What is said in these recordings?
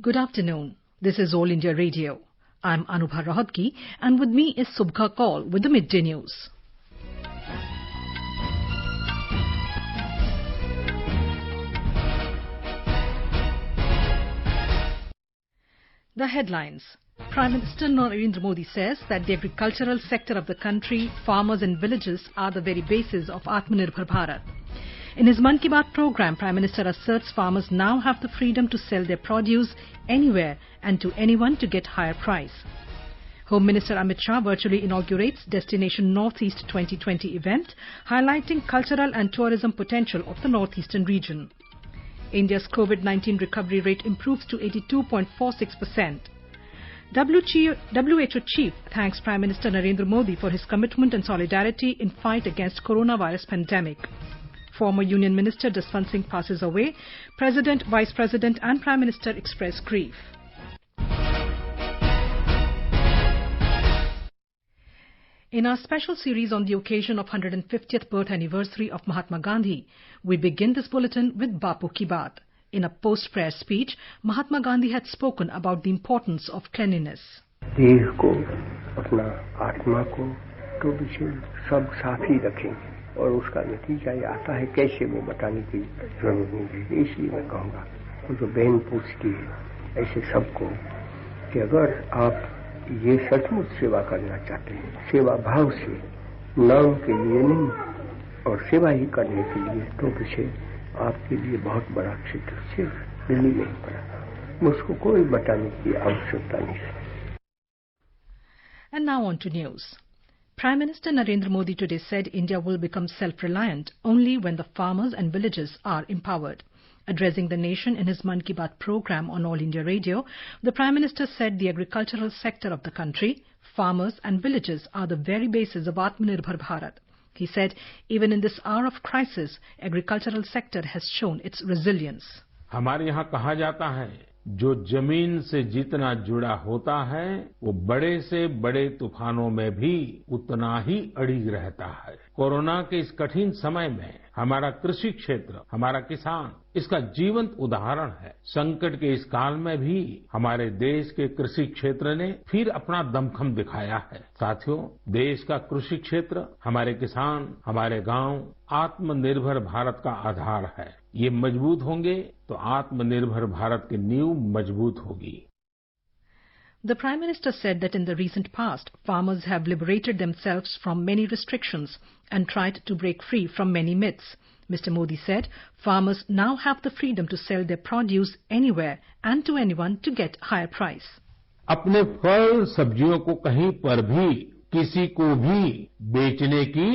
Good afternoon. This is All India Radio. I'm Anubha Rohatgi, and with me is Subha Kaul with the Midday News. The headlines. Prime Minister Narendra Modi says that the agricultural sector of the country, farmers and villages are the very basis of Atmanirbhar Bharat. In his Mann Ki Baat program, Prime Minister asserts farmers now have the freedom to sell their produce anywhere and to anyone to get higher price. Home Minister Amit Shah virtually inaugurates Destination Northeast 2020 event, highlighting cultural and tourism potential of the northeastern region. India's COVID-19 recovery rate improves to 82.46%. WHO chief thanks Prime Minister Narendra Modi for his commitment and solidarity in fight against coronavirus pandemic. Former Union Minister Jaswant Singh passes away. President, Vice President and Prime Minister express grief. In our special series on the occasion of 150th birth anniversary of Mahatma Gandhi, we begin this bulletin with Bapu Ki Baat. In a post-prayer speech, Mahatma Gandhi had spoken about the importance of cleanliness. देह को, अपना आत्मा को, तो विषय सब साफ ही रखेंगे और उसका नतीजा ये आता है कैसे वो बताने की जरूरत नहीं है। इसलिए मैं कहूँगा वो जो बहन पूछती है ऐसे सबको कि अगर आप ये सचमुच सेवा करना चाहते हैं, सेवा भाव से, नाम के लिए नहीं और सेवा ही करने के लिए, तो विषय आपके लिए बहुत बड़ा क्षेत्र सिर्फ दिल्ली में ही पड़ा, मुझको कोई बताने की आवश्यकता नहीं है। And now on to news. Prime Minister Narendra Modi today said India will become self-reliant only when the farmers and villagers are empowered. Addressing the nation in his Mann Ki Baat program on All India Radio, the Prime Minister said the agricultural sector of the country, farmers and villagers are the very basis of Atmanirbhar Bharat. He said even in this hour of crisis, agricultural sector has shown its resilience. हमारे यहाँ कहा जाता है, जो जमीन से जितना जुड़ा होता है वो बड़े से बड़े तूफानों में भी उतना ही अड़िग रहता है। कोरोना के इस कठिन समय में हमारा कृषि क्षेत्र, हमारा किसान इसका जीवंत उदाहरण है। संकट के इस काल में भी हमारे देश के कृषि क्षेत्र ने फिर अपना दमखम दिखाया है। साथियों, देश का कृषि क्षेत्र, हमारे किसान, हमारे गांव आत्मनिर्भर भारत का आधार है। ये मजबूत होंगे तो आत्मनिर्भर भारत की नींव मजबूत होगी। The Prime Minister said that in the recent past, farmers have liberated themselves from many restrictions and tried to break free from many myths. Mr. Modi said farmers now have the freedom to sell their produce anywhere and to anyone to get higher price. अपने फल सब्जियों को कहीं पर भी किसी को भी बेचने की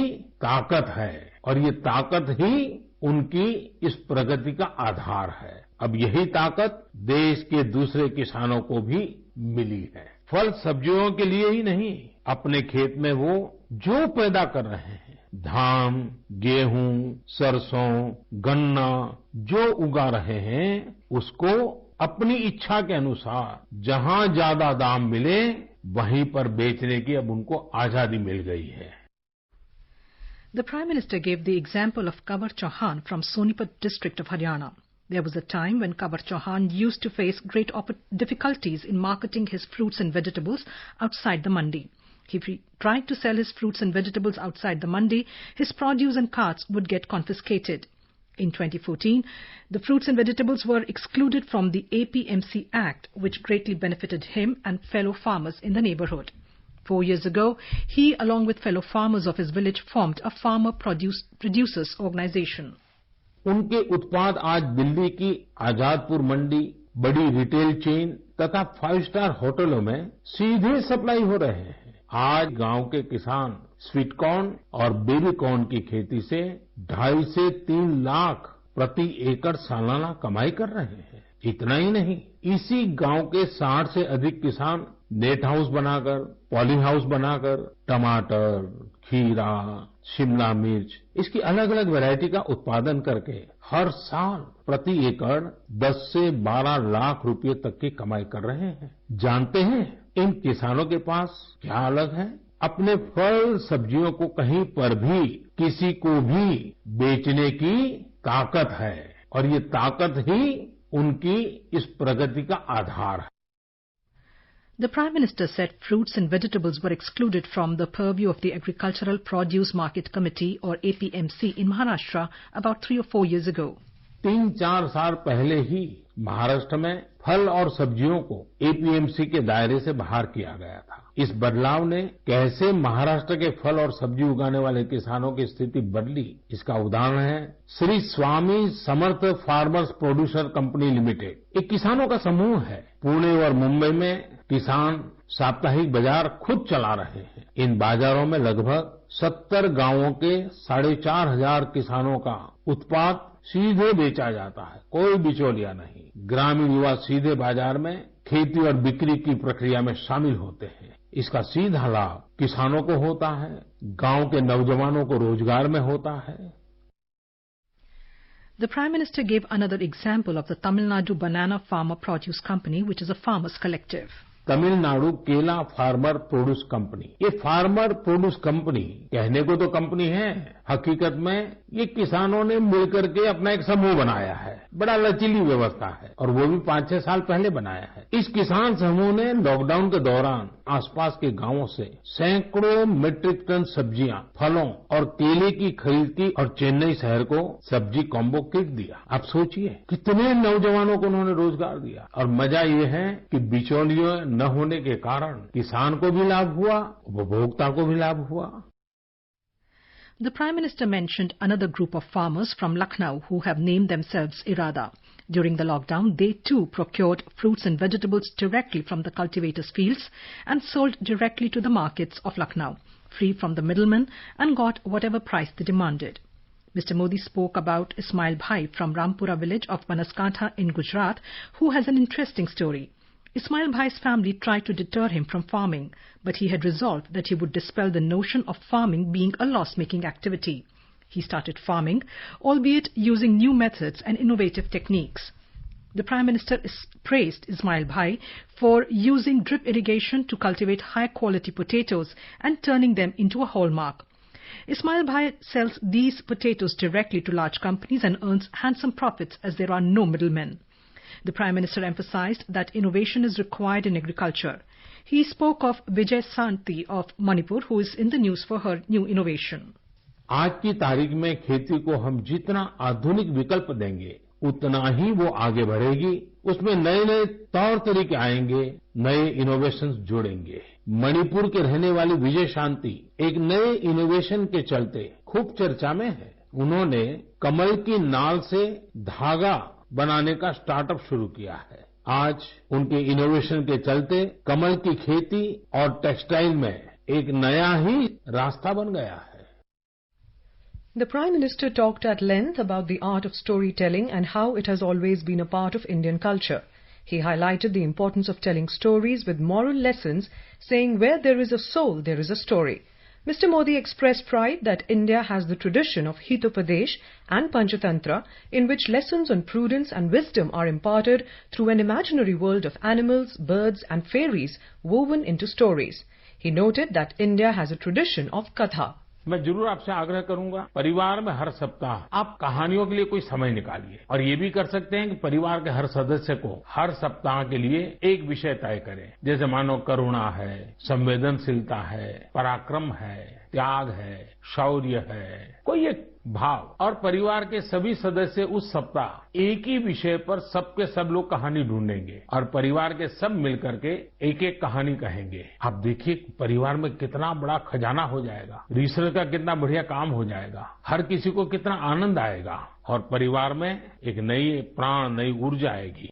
ताकत है और ये ताकत ही उनकी इस प्रगति का आधार है। अब यही ताकत देश के दूसरे किसानों को भी मिली है। फल सब्जियों के लिए ही नहीं, अपने खेत में वो जो पैदा कर रहे हैं, धान, गेहूं, सरसों, गन्ना जो उगा रहे हैं, उसको अपनी इच्छा के अनुसार जहां ज्यादा दाम मिले वहीं पर बेचने की अब उनको आजादी मिल गई है। The Prime Minister gave the example of Kanwar Chauhan from Sonipat district of Haryana. There was a time when Kanwar Chauhan used to face great difficulties in marketing his fruits and vegetables outside the mandi. If he tried to sell his fruits and vegetables outside the mandi, his produce and carts would get confiscated. In 2014, the fruits and vegetables were excluded from the APMC Act, which greatly benefited him and fellow farmers in the neighborhood. 4 years ago, he, along with fellow farmers of his village, formed a farmer producers organization. उनके उत्पाद आज दिल्ली की आजादपुर मंडी, बड़ी retail chain तथा 5 star होटलों में सीधे supply हो रहे हैं। आज गांव के किसान स्वीट कॉर्न और बेबी कॉर्न की खेती से 2.5 से 3 लाख प्रति एकड़ सालाना कमाई कर रहे हैं। इतना ही नहीं, इसी गांव के 60 से अधिक किसान नेट हाउस बनाकर, पॉली हाउस बनाकर टमाटर, खीरा, शिमला मिर्च इसकी अलग अलग वैरायटी का उत्पादन करके हर साल प्रति एकड़ 10 से 12 लाख रुपए तक की कमाई कर रहे हैं। जानते हैं इन किसानों के पास क्या अलग है? अपने फल सब्जियों को कहीं पर भी किसी को भी बेचने की ताकत है और ये ताकत ही उनकी इस प्रगति का आधार है। The Prime Minister said fruits and vegetables were excluded from the purview of the Agricultural Produce Market Committee or APMC in Maharashtra about 3 or 4 years ago. 3-4 साल पहले ही महाराष्ट्र में फल और सब्जियों को एपीएमसी के दायरे से बाहर किया गया था। इस बदलाव ने कैसे महाराष्ट्र के फल और सब्जी उगाने वाले किसानों की स्थिति बदली, इसका उदाहरण है Shri Swami Samarth farmers producer company limited. एक किसानों का समूह है। पुणे और मुंबई में किसान साप्ताहिक बाजार खुद चला रहे हैं। इन बाजारों में लगभग 70 गांवों के 4,500 किसानों का उत्पाद सीधे बेचा जाता है, कोई बिचौलिया नहीं। ग्रामीण युवा सीधे बाजार में खेती और बिक्री की प्रक्रिया में शामिल होते हैं। इसका सीधा लाभ किसानों को होता है, गांव के नौजवानों को रोजगार में होता है। The Prime Minister gave another example of the Tamil Nadu Banana Farmer Produce Company, which is a farmers' collective. Tamil Nadu केला फार्मर प्रोड्यूस कंपनी, ये फार्मर प्रोड्यूस कंपनी कहने को तो कंपनी है, हकीकत में ये किसानों ने मिलकर के अपना एक समूह बनाया है। बड़ा लचीली व्यवस्था है और वो भी 5-6 साल पहले बनाया है। इस किसान समूह ने लॉकडाउन के दौरान आसपास के गांवों से सैकड़ों मीट्रिक टन सब्जियां, फलों और केले की खरीद की और चेन्नई शहर को सब्जी कॉम्बो किट दिया। आप सोचिए कितने नौजवानों को उन्होंने रोजगार दिया। और मजा ये है कि बिचौलियों न होने के कारण किसान को भी लाभ हुआ, उपभोक्ता को भी लाभ हुआ। The Prime Minister mentioned another group of farmers from Lucknow who have named themselves Irada. During the lockdown, they too procured fruits and vegetables directly from the cultivators' fields and sold directly to the markets of Lucknow, free from the middlemen, and got whatever price they demanded. Mr. Modi spoke about Ismail Bhai from Rampura village of Banaskantha in Gujarat, who has an interesting story. Ismail Bhai's family tried to deter him from farming, but he had resolved that he would dispel the notion of farming being a loss-making activity. He started farming, albeit using new methods and innovative techniques. The Prime Minister praised Ismail Bhai for using drip irrigation to cultivate high-quality potatoes and turning them into a hallmark. Ismail Bhai sells these potatoes directly to large companies and earns handsome profits as there are no middlemen. The Prime Minister emphasized that innovation is required in agriculture. He spoke of Vijay Santi of Manipur, who is in the news for her new innovation. आज की तारीख में खेती को हम जितना आधुनिक विकल्प देंगे, उतना ही वो आगे बढ़ेगी। उसमें नए नए तौर तरीके आएंगे, नए इनोवेशंस जुड़ेंगे। मणिपुर के रहने वाली विजय शांति एक नए इनोवेशन के चलते खूब चर्चा में है। उन्होंने कमल की नाल से धागा बनाने का स्टार्टअप शुरू किया है। आज उनके इनोवेशन के चलते कमल की खेती और टेक्सटाइल में एक नया ही रास्ता बन गया है। The Prime Minister talked at length about the art of storytelling and how it has always been a part of Indian culture. He highlighted the importance of telling stories with moral lessons, saying where there is a soul, there is a story. Mr. Modi expressed pride that India has the tradition of Hitopadesh and Panchatantra, in which lessons on prudence and wisdom are imparted through an imaginary world of animals, birds and fairies woven into stories. He noted that India has a tradition of Katha. मैं जरूर आपसे आग्रह करूंगा, परिवार में हर सप्ताह आप कहानियों के लिए कोई समय निकालिए और ये भी कर सकते हैं कि परिवार के हर सदस्य को हर सप्ताह के लिए एक विषय तय करें। जैसे मानो करुणा है, संवेदनशीलता है, पराक्रम है, त्याग है, शौर्य है, कोई एक भाव। और परिवार के सभी सदस्य उस सप्ताह एक ही विषय पर सबके सब लोग कहानी ढूंढेंगे और परिवार के सब मिलकर के एक एक कहानी कहेंगे। आप देखिए परिवार में कितना बड़ा खजाना हो जाएगा, रिसर्च का कितना बढ़िया काम हो जाएगा, हर किसी को कितना आनंद आएगा और परिवार में एक नई प्राण, नई ऊर्जा आएगी।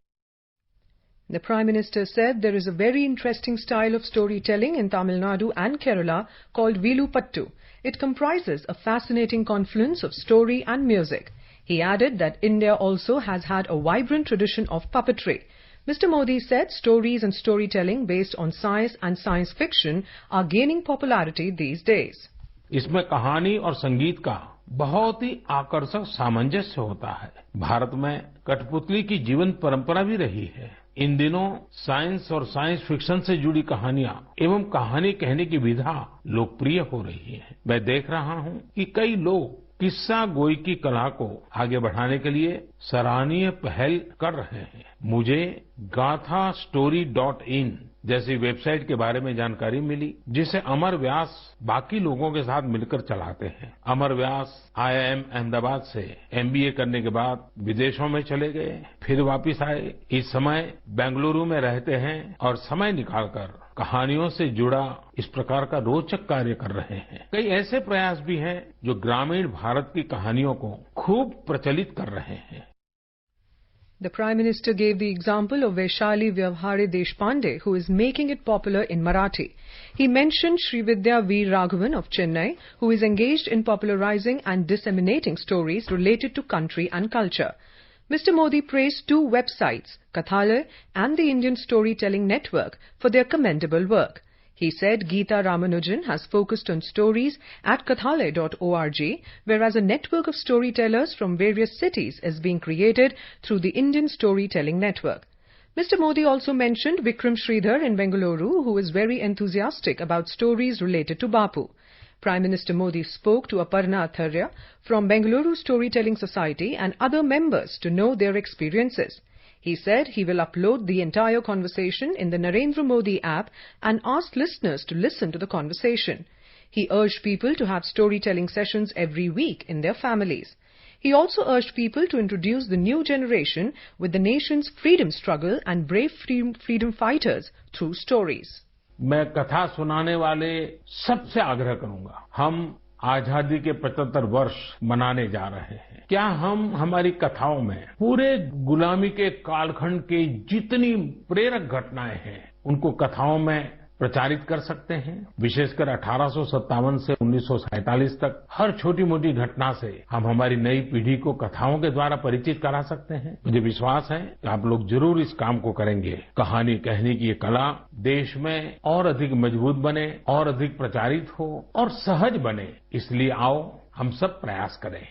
The Prime Minister said there is a very interesting style of storytelling in Tamil Nadu and Kerala called Vilupattu. It comprises a fascinating confluence of story and music. He added that India also has had a vibrant tradition of puppetry. Mr. Modi said stories and storytelling based on science and science fiction are gaining popularity these days. इसमें कहानी और संगीत का बहुत ही आकर्षक सामंजस्य होता है। भारत में कठपुतली की जीवंत परंपरा भी रही है। इन दिनों साइंस और साइंस फिक्शन से जुड़ी कहानियां एवं कहानी कहने की विधा लोकप्रिय हो रही है। मैं देख रहा हूं कि कई लोग किस्सा गोई की कला को आगे बढ़ाने के लिए सराहनीय पहल कर रहे हैं। मुझे gaathastory.in जैसी वेबसाइट के बारे में जानकारी मिली, जिसे अमर व्यास बाकी लोगों के साथ मिलकर चलाते हैं। अमर व्यास IIM अहमदाबाद से MBA करने के बाद विदेशों में चले गए, फिर वापस आए। इस समय बेंगलुरु में रहते हैं और समय निकालकर कहानियों से जुड़ा इस प्रकार का रोचक कार्य कर रहे हैं। कई ऐसे प्रयास भी हैं जो ग्रामीण भारत की कहानियों को खूब प्रचलित कर रहे हैं। The Prime Minister gave the example of Vaishali Vyavhare Deshpande, who is making it popular in Marathi. He mentioned Srividya Veer Raghavan of Chennai, who is engaged in popularizing and disseminating stories related to country and culture. Mr. Modi praised two websites, Kathalaya and the Indian Storytelling Network, for their commendable work. He said Geeta Ramanujan has focused on stories at kathalaya.org, whereas a network of storytellers from various cities is being created through the Indian Storytelling Network. Mr. Modi also mentioned Vikram Sridhar in Bengaluru, who is very enthusiastic about stories related to Bapu. Prime Minister Modi spoke to Aparna Atharya from Bengaluru Storytelling Society and other members to know their experiences. He said he will upload the entire conversation in the Narendra Modi app and asked listeners to listen to the conversation. He urged people to have storytelling sessions every week in their families. He also urged people to introduce the new generation with the nation's freedom struggle and brave freedom fighters through stories. मैं कथा सुनाने वाले सबसे आग्रह करूंगा, हम आजादी के 75 वर्ष मनाने जा रहे हैं। क्या हम हमारी कथाओं में पूरे गुलामी के कालखंड की जितनी प्रेरक घटनाएं हैं, उनको कथाओं में प्रचारित कर सकते हैं? विशेषकर 1857 से 1947 तक हर छोटी मोटी घटना से हम हमारी नई पीढ़ी को कथाओं के द्वारा परिचित करा सकते हैं। मुझे विश्वास है कि आप लोग जरूर इस काम को करेंगे। कहानी कहने की ये कला देश में और अधिक मजबूत बने, और अधिक प्रचारित हो और सहज बने, इसलिए आओ हम सब प्रयास करें।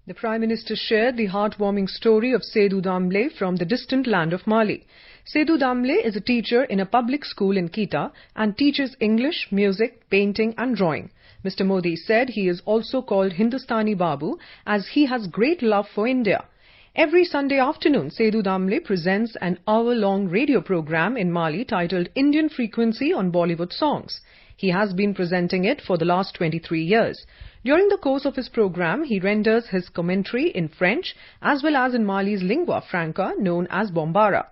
The Prime Minister shared the heartwarming story of Sedu Damle from the distant land of Mali. Sedu Damle is a teacher in a public school in Kita and teaches English, music, painting and drawing. Mr. Modi said he is also called Hindustani Babu as he has great love for India. Every Sunday afternoon, Sedu Damle presents an hour-long radio program in Mali titled Indian Frequency on Bollywood Songs. He has been presenting it for the last 23 years. During the course of his program, he renders his commentary in French as well as in Mali's lingua franca known as Bombara.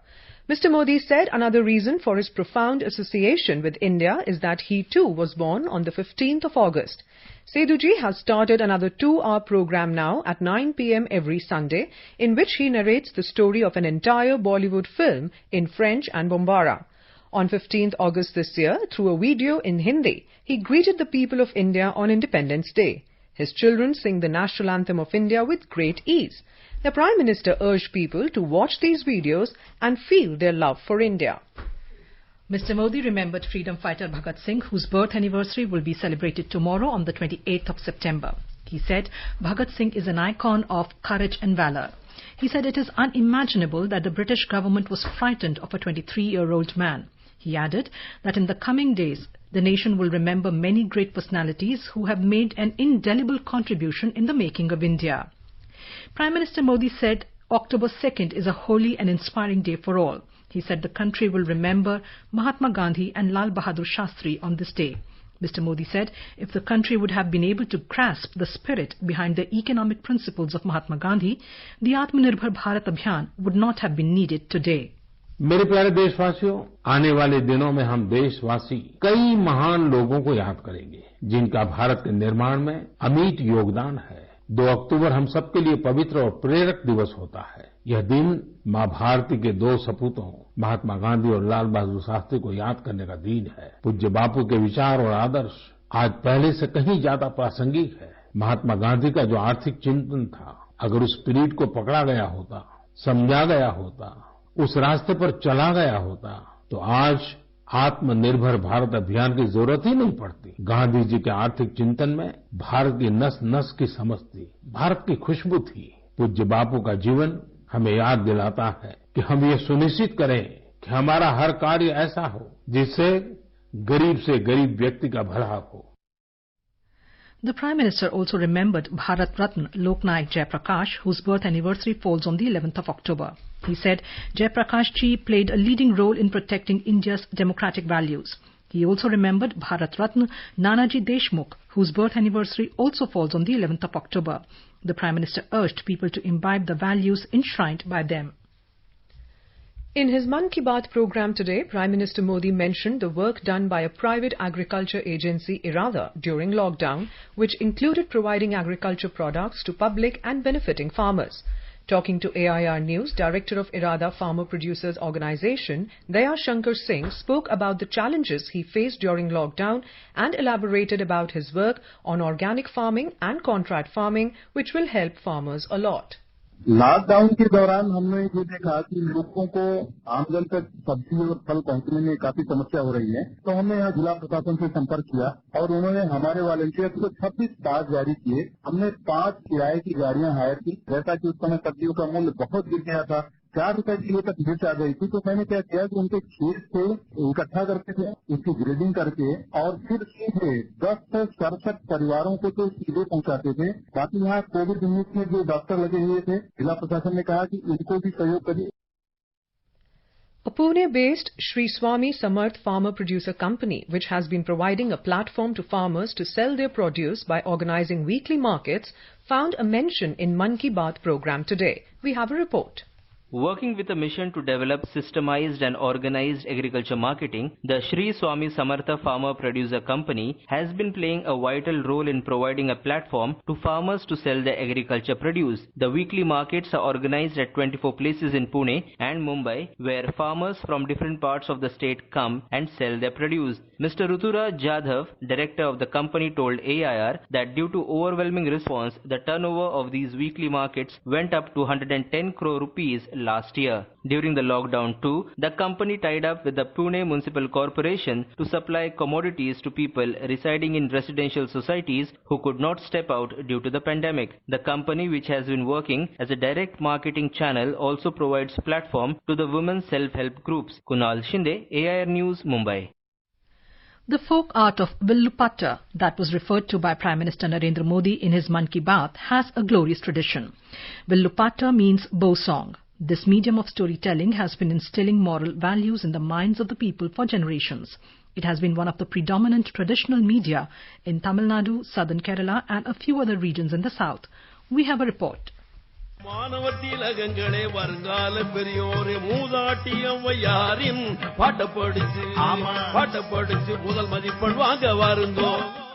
Mr. Modi said another reason for his profound association with India is that he too was born on the 15th of August. Seduji has started another 2-hour program now at 9 p.m. every Sunday, in which he narrates the story of an entire Bollywood film in French and Bombara. On 15th August this year, through a video in Hindi, he greeted the people of India on Independence Day. His children sing the national anthem of India with great ease. The Prime Minister urged people to watch these videos and feel their love for India. Mr. Modi remembered freedom fighter Bhagat Singh, whose birth anniversary will be celebrated tomorrow on the 28th of September. He said Bhagat Singh is an icon of courage and valor. He said it is unimaginable that the British government was frightened of a 23-year-old man. He added that in the coming days, the nation will remember many great personalities who have made an indelible contribution in the making of India. Prime Minister Modi said October 2nd is a holy and inspiring day for all. He said the country will remember Mahatma Gandhi and Lal Bahadur Shastri on this day. Mr. Modi said if the country would have been able to grasp the spirit behind the economic principles of Mahatma Gandhi, the Atmanirbhar Bharat Abhiyan would not have been needed today. मेरे प्यारे देशवासियों, आने वाले दिनों में हम देशवासी कई महान लोगों को याद करेंगे, जिनका भारत के निर्माण में अमिट योगदान है। 2 अक्टूबर हम सबके लिए पवित्र और प्रेरक दिवस होता है। यह दिन माँ भारती के 2 सपूतों महात्मा गांधी और लाल बहादुर शास्त्री को याद करने का दिन है। पूज्य बापू के विचार और आदर्श आज पहले से कहीं ज्यादा प्रासंगिक है। महात्मा गांधी का जो आर्थिक चिंतन था, अगर उस स्पिरिट को पकड़ा गया होता, समझा गया होता, उस रास्ते पर चला गया होता, तो आज आत्मनिर्भर भारत अभियान की जरूरत ही नहीं पड़ती। गांधी जी के आर्थिक चिंतन में भारत की नस नस की समझ थी, भारत की खुशबू थी। पूज्य बापू का जीवन हमें याद दिलाता है कि हम ये सुनिश्चित करें कि हमारा हर कार्य ऐसा हो जिससे गरीब से गरीब व्यक्ति का भला हो। The Prime Minister also remembered Bharat Ratna Loknayak Jayaprakash, whose birth anniversary falls on the 11th of October. He said Jayaprakash ji played a leading role in protecting India's democratic values. He also remembered Bharat Ratna Nanaji Deshmukh, whose birth anniversary also falls on the 11th of October. The Prime Minister urged people to imbibe the values enshrined by them. In his Mann Ki Baat program today, Prime Minister Modi mentioned the work done by a private agriculture agency, Irada, during lockdown, which included providing agriculture products to public and benefiting farmers. Talking to AIR News, Director of Irada Farmer Producers Organization, Daya Shankar Singh spoke about the challenges he faced during lockdown and elaborated about his work on organic farming and contract farming, which will help farmers a lot. Lockdown के दौरान हमने ये देखा कि लोगों को आमजन तक सब्जी और फल पहुंचने में काफी समस्या हो रही है, तो हमने यहाँ जिला प्रशासन से संपर्क किया और उन्होंने हमारे वॉलंटियर्स को 26 पास जारी किए। हमने 5 किराए की गाड़ियां हायर की। जैसा कि उस समय सब्जियों का मूल्य बहुत गिर गया था, 4 रुपए किलो तक मिर्च आ गई थी, तो मैंने क्या किया कि उनके खेत से इकट्ठा करते थे, उसकी ग्रेडिंग करके और फिर सीधे 10 से 67 परिवारों को तो सीधे पहुंचाते थे। बाकी यहाँ कोविड-19 में जो डॉक्टर लगे हुए थे, जिला प्रशासन ने कहा कि इनको भी सहयोग करिए। A Pune-based Sri Swami Samarth Farmer Producer Company, which has been providing a platform to farmers to sell their produce by organizing weekly markets, found a mention in Mann Ki Baat program today. We have a report. Working with a mission to develop systemized and organized agriculture marketing, the Sri Swami Samartha Farmer Producer Company has been playing a vital role in providing a platform to farmers to sell their agriculture produce. The weekly markets are organized at 24 places in Pune and Mumbai, where farmers from different parts of the state come and sell their produce. Mr. Ruturaj Jadhav, director of the company, told AIR that due to overwhelming response, the turnover of these weekly markets went up to 110 crore rupees last year. During the lockdown too, the company tied up with the Pune Municipal Corporation to supply commodities to people residing in residential societies who could not step out due to the pandemic. The company, which has been working as a direct marketing channel, also provides platform to the women self-help groups. Kunal Shinde, AIR News, Mumbai. The folk art of Villupatta that was referred to by Prime Minister Narendra Modi in his Mann Ki Baat has a glorious tradition. Villupatta means bow song. This medium of storytelling has been instilling moral values in the minds of the people for generations. It has been one of the predominant traditional media in Tamil Nadu, southern Kerala and a few other regions in the south. We have a report.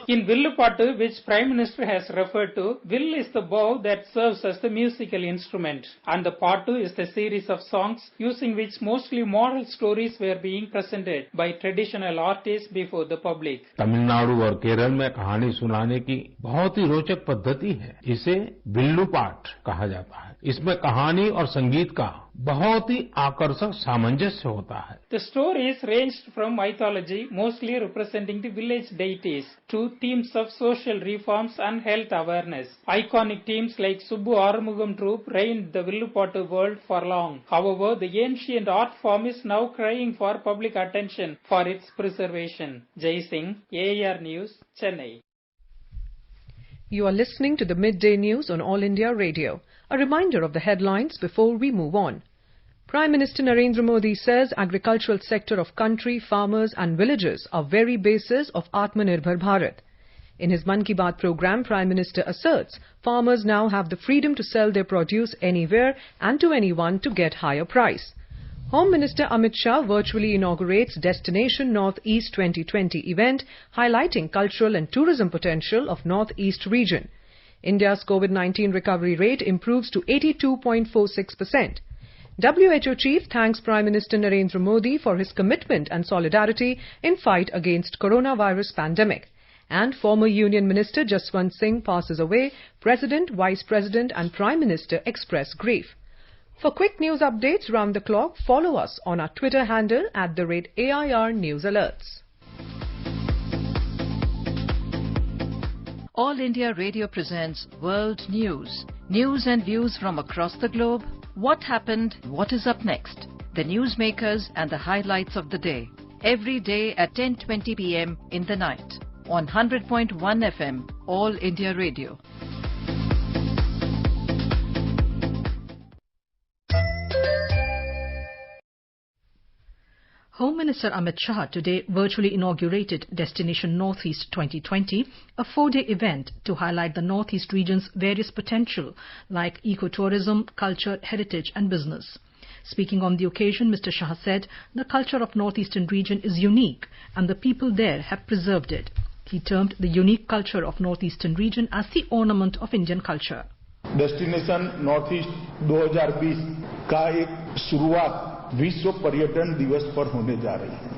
In Villupattu, which Prime Minister has referred to, Vill is the bow that serves as the musical instrument, and the Pattu is the series of songs using which mostly moral stories were being presented by traditional artists before the public. Tamil Nadu और केरल में कहानी सुनाने की बहुत ही रोचक पद्धति है। इसे विल्लुपाट कहा जाता है। इसमें कहानी और संगीत का बहुत ही आकर्षक सामंजस्य होता है। The stories ranged from mythology, mostly representing the village deities, to themes of social reforms and health awareness. Iconic teams like Subbu Arumugam troupe reigned the Villupattu world for long. However, the ancient art form is now crying for public attention for its preservation. Jai Singh, AIR News, Chennai. You are listening to the Midday News on All India Radio. A reminder of the headlines before we move on. Prime Minister Narendra Modi says agricultural sector of country, farmers and villages are very basis of Atmanirbhar Bharat. In his Mann Ki Baat program, Prime Minister asserts farmers now have the freedom to sell their produce anywhere and to anyone to get higher price. Home Minister Amit Shah virtually inaugurates Destination North-East 2020 event, highlighting cultural and tourism potential of North-East region. India's COVID-19 recovery rate improves to 82.46%. WHO Chief thanks Prime Minister Narendra Modi for his commitment and solidarity in fight against coronavirus pandemic. And former Union Minister Jaswant Singh passes away. President, Vice President and Prime Minister express grief. For quick news updates round the clock, follow us on our Twitter handle @AIR News Alerts. All India Radio presents World News. News and views from across the globe. What happened? What is up next? The newsmakers and the highlights of the day. Every day at 10:20 p.m. in the night. on 100.1 FM, All India Radio. Home Minister Amit Shah today virtually inaugurated Destination Northeast 2020, a 4-day event to highlight the Northeast region's various potential like ecotourism, culture, heritage and business. Speaking on the occasion, Mr. Shah said the culture of Northeastern region is unique and the people there have preserved it. He termed the unique culture of Northeastern region as the ornament of Indian culture. Destination north east 2020 का एक शुरुआत विश्व पर्यटन दिवस पर होने जा रही है।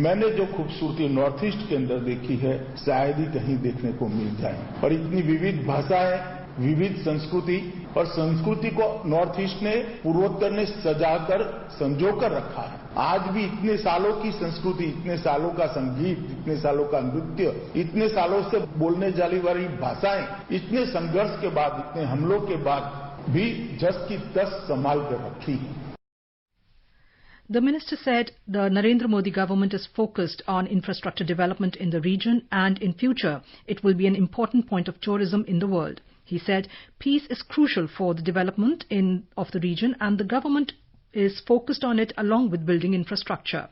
मैंने जो खूबसूरती नॉर्थ ईस्ट के अंदर देखी है शायद ही कहीं देखने को मिल जाए और इतनी विविध भाषाएं, विविध संस्कृति और संस्कृति को नॉर्थ ईस्ट ने पूर्वोत्तर ने सजाकर संजोकर रखा है। आज भी इतने सालों की संस्कृति, इतने सालों का संगीत, इतने सालों का नृत्य, इतने सालों से बोलने जाने वाली भाषाएं, इतने संघर्ष के बाद, इतने हमलों के बाद भी जस की तस संभाल कर रखी है। The minister said the Narendra Modi government is focused on infrastructure development in the region and in future it will be an important point of tourism in the world. He said peace is crucial for the development of the region and the government is focused on it along with building infrastructure.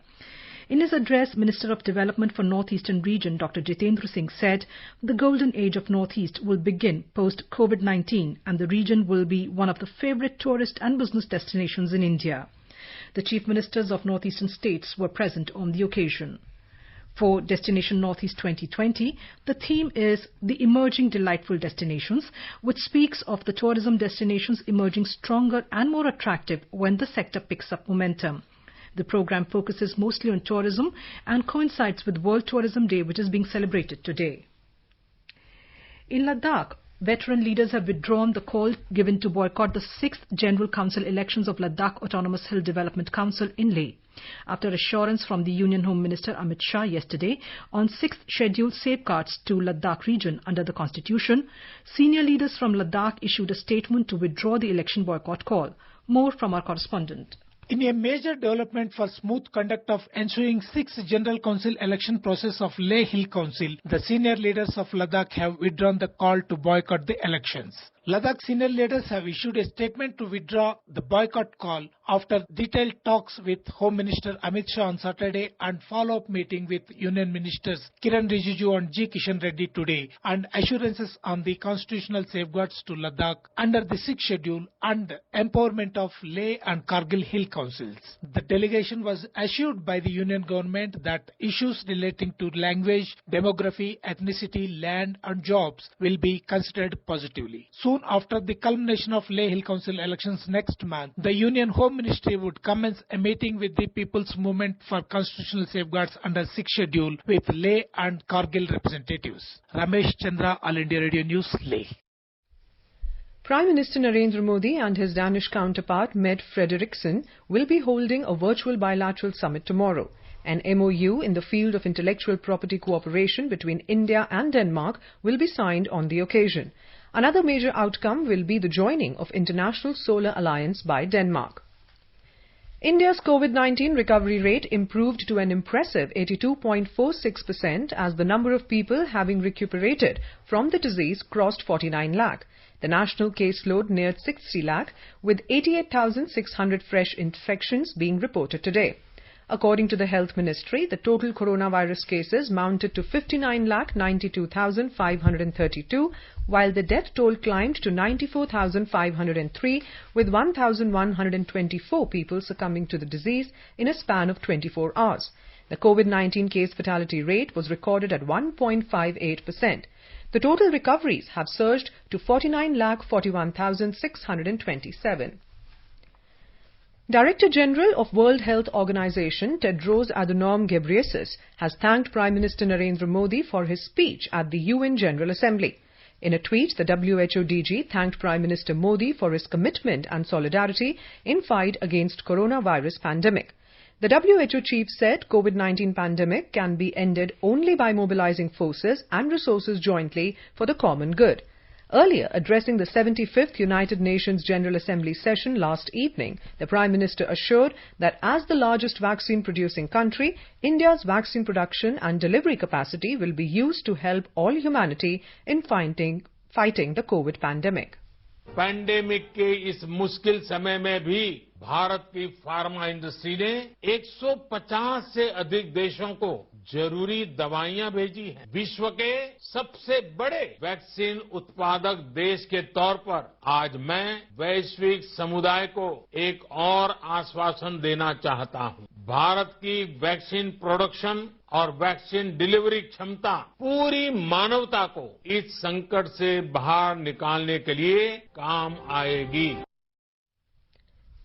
In his address, Minister of Development for Northeastern Region Dr. Jitendra Singh said the golden age of Northeast will begin post-COVID-19 and the region will be one of the favorite tourist and business destinations in India. The chief ministers of northeastern states were present on the occasion. For Destination Northeast 2020, the theme is The Emerging Delightful Destinations, which speaks of the tourism destinations emerging stronger and more attractive when the sector picks up momentum. The program focuses mostly on tourism and coincides with World Tourism Day, which is being celebrated today. In Ladakh, veteran leaders have withdrawn the call given to boycott the 6th General Council elections of Ladakh Autonomous Hill Development Council in Leh. After assurance from the Union Home Minister Amit Shah yesterday on 6th scheduled safeguards to Ladakh region under the Constitution, senior leaders from Ladakh issued a statement to withdraw the election boycott call. More from our correspondent. In a major development for smooth conduct of ensuing 6th General Council election process of Leh Hill Council, the senior leaders of Ladakh have withdrawn the call to boycott the elections. Ladakh senior leaders have issued a statement to withdraw the boycott call after detailed talks with Home Minister Amit Shah on Saturday and follow-up meeting with Union Ministers Kiran Rijiju and G. Kishan Reddy today and assurances on the constitutional safeguards to Ladakh under the 6th schedule and empowerment of Leh and Kargil Hill Councils. The delegation was assured by the Union government that issues relating to language, demography, ethnicity, land and jobs will be considered positively. Soon after the culmination of Leh Hill Council elections next month, the Union Home Ministry would commence a meeting with the People's Movement for Constitutional Safeguards under 6th schedule with Leh and Kargil representatives. Ramesh Chandra, All India Radio News, Leh. Prime Minister Narendra Modi and his Danish counterpart Mette Frederiksen will be holding a virtual bilateral summit tomorrow. An MOU in the field of intellectual property cooperation between India and Denmark will be signed on the occasion. Another major outcome will be the joining of International Solar Alliance by Denmark. India's COVID-19 recovery rate improved to an impressive 82.46% as the number of people having recuperated from the disease crossed 49 lakh. The national caseload neared 60 lakh, with 88,600 fresh infections being reported today. According to the Health Ministry, the total coronavirus cases mounted to 59,92,532, while the death toll climbed to 94,503, with 1,124 people succumbing to the disease in a span of 24 hours. The COVID-19 case fatality rate was recorded at 1.58%. The total recoveries have surged to 49,41,627. Director General of World Health Organization Tedros Adhanom Ghebreyesus has thanked Prime Minister Narendra Modi for his speech at the UN General Assembly. In a tweet, the WHO DG thanked Prime Minister Modi for his commitment and solidarity in fight against coronavirus pandemic. The WHO chief said COVID-19 pandemic can be ended only by mobilizing forces and resources jointly for the common good. Earlier, addressing the 75th United Nations General Assembly session last evening, the Prime Minister assured that as the largest vaccine-producing country, India's vaccine production and delivery capacity will be used to help all humanity in fighting the COVID pandemic. Pandemic के इस मुश्किल समय में भी भारत की pharma industry ने 150 से अधिक देशों को जरूरी दवाइयां भेजी हैं। विश्व के सबसे बड़े वैक्सीन उत्पादक देश के तौर पर आज मैं वैश्विक समुदाय को एक और आश्वासन देना चाहता हूं। भारत की वैक्सीन प्रोडक्शन और वैक्सीन डिलीवरी क्षमता पूरी मानवता को इस संकट से बाहर निकालने के लिए काम आएगी।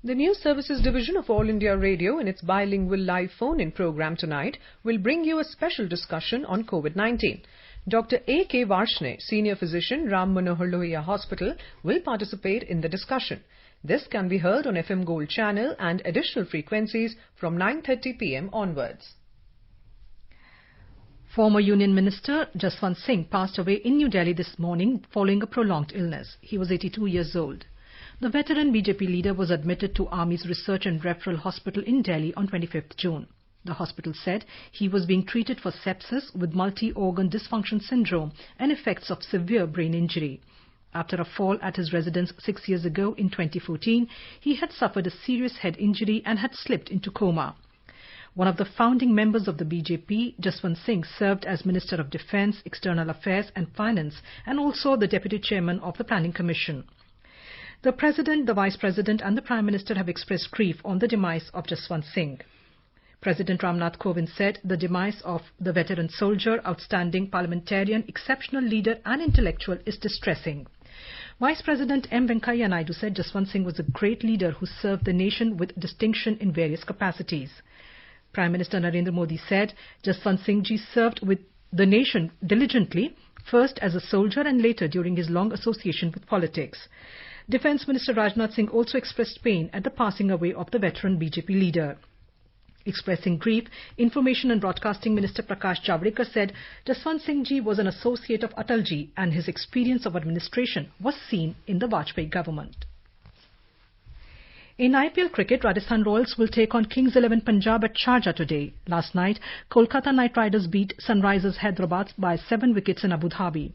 The News Services Division of All India Radio in its bilingual live phone-in program tonight will bring you a special discussion on COVID-19. Dr. A.K. Varshne, Senior Physician, Ram Manohar Lohia Hospital, will participate in the discussion. This can be heard on FM Gold channel and additional frequencies from 9:30 p.m. onwards. Former Union Minister Jaswant Singh passed away in New Delhi this morning following a prolonged illness. He was 82 years old. The veteran BJP leader was admitted to Army's Research and Referral Hospital in Delhi on 25th June. The hospital said he was being treated for sepsis with multi-organ dysfunction syndrome and effects of severe brain injury. After a fall at his residence 6 years ago in 2014, he had suffered a serious head injury and had slipped into coma. One of the founding members of the BJP, Jaswant Singh, served as Minister of Defence, External Affairs and Finance and also the Deputy Chairman of the Planning Commission. The President, the Vice President and the Prime Minister have expressed grief on the demise of Jaswant Singh. President Ramnath Kovind said the demise of the veteran soldier, outstanding parliamentarian, exceptional leader and intellectual is distressing. Vice President M. Venkaiah Naidu said Jaswant Singh was a great leader who served the nation with distinction in various capacities. Prime Minister Narendra Modi said Jaswant Singh ji served with the nation diligently, first as a soldier and later during his long association with politics. Defence Minister Rajnath Singh also expressed pain at the passing away of the veteran BJP leader. Expressing grief, Information and Broadcasting Minister Prakash Javadekar said Jaswant Singh ji was an associate of Atalji and his experience of administration was seen in the Vajpayee government. In IPL cricket, Rajasthan Royals will take on Kings 11 Punjab at Sharjah today. Last night, Kolkata Knight Riders beat Sunrisers Hyderabad by 7 wickets in Abu Dhabi.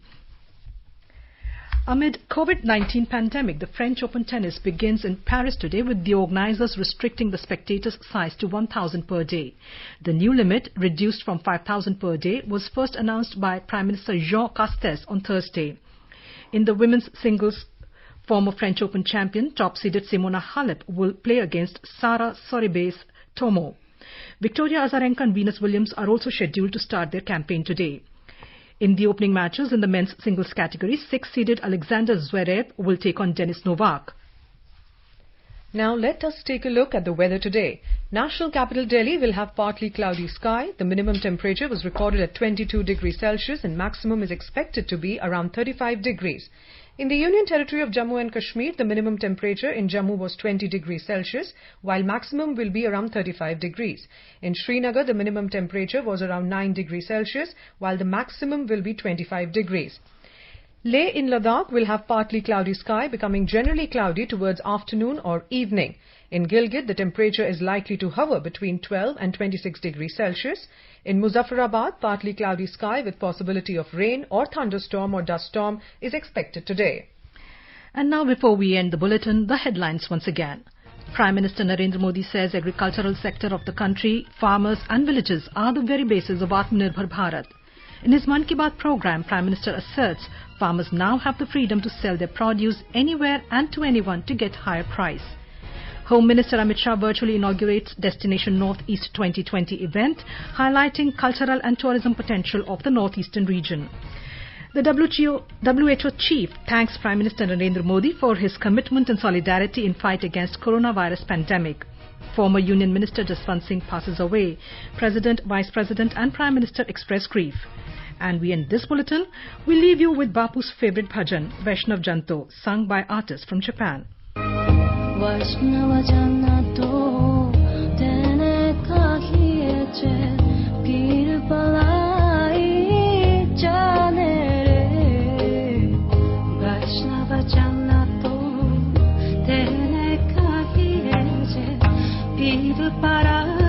Amid COVID-19 pandemic, the French Open tennis begins in Paris today with the organisers restricting the spectators' size to 1,000 per day. The new limit, reduced from 5,000 per day, was first announced by Prime Minister Jean Castex on Thursday. In the women's singles, former French Open champion, top-seeded Simona Halep will play against Sara Sorribes Tomo. Victoria Azarenka and Venus Williams are also scheduled to start their campaign today. In the opening matches in the men's singles category, 6th-seeded Alexander Zverev will take on Denis Novak. Now let us take a look at the weather today. National capital Delhi will have partly cloudy sky. The minimum temperature was recorded at 22 degrees Celsius and maximum is expected to be around 35 degrees. In the Union Territory of Jammu and Kashmir, the minimum temperature in Jammu was 20 degrees Celsius, while maximum will be around 35 degrees. In Srinagar, the minimum temperature was around 9 degrees Celsius, while the maximum will be 25 degrees. Leh in Ladakh will have partly cloudy sky, becoming generally cloudy towards afternoon or evening. In Gilgit, the temperature is likely to hover between 12 and 26 degrees Celsius. In Muzaffarabad, partly cloudy sky with possibility of rain or thunderstorm or dust storm is expected today. And now before we end the bulletin, the headlines once again. Prime Minister Narendra Modi says agricultural sector of the country, farmers and villages are the very basis of Atmanirbhar Bharat. In his Mann Ki Baat program, Prime Minister asserts farmers now have the freedom to sell their produce anywhere and to anyone to get higher price. Home Minister Amit Shah virtually inaugurates Destination Northeast 2020 event, highlighting cultural and tourism potential of the northeastern region. The WHO chief thanks Prime Minister Narendra Modi for his commitment and solidarity in fight against coronavirus pandemic. Former Union Minister Jaswant Singh passes away. President, Vice President and Prime Minister express grief. And we end this bulletin. We leave you with Bapu's favorite bhajan, Vaishnav Janto, sung by artists from Japan. ir para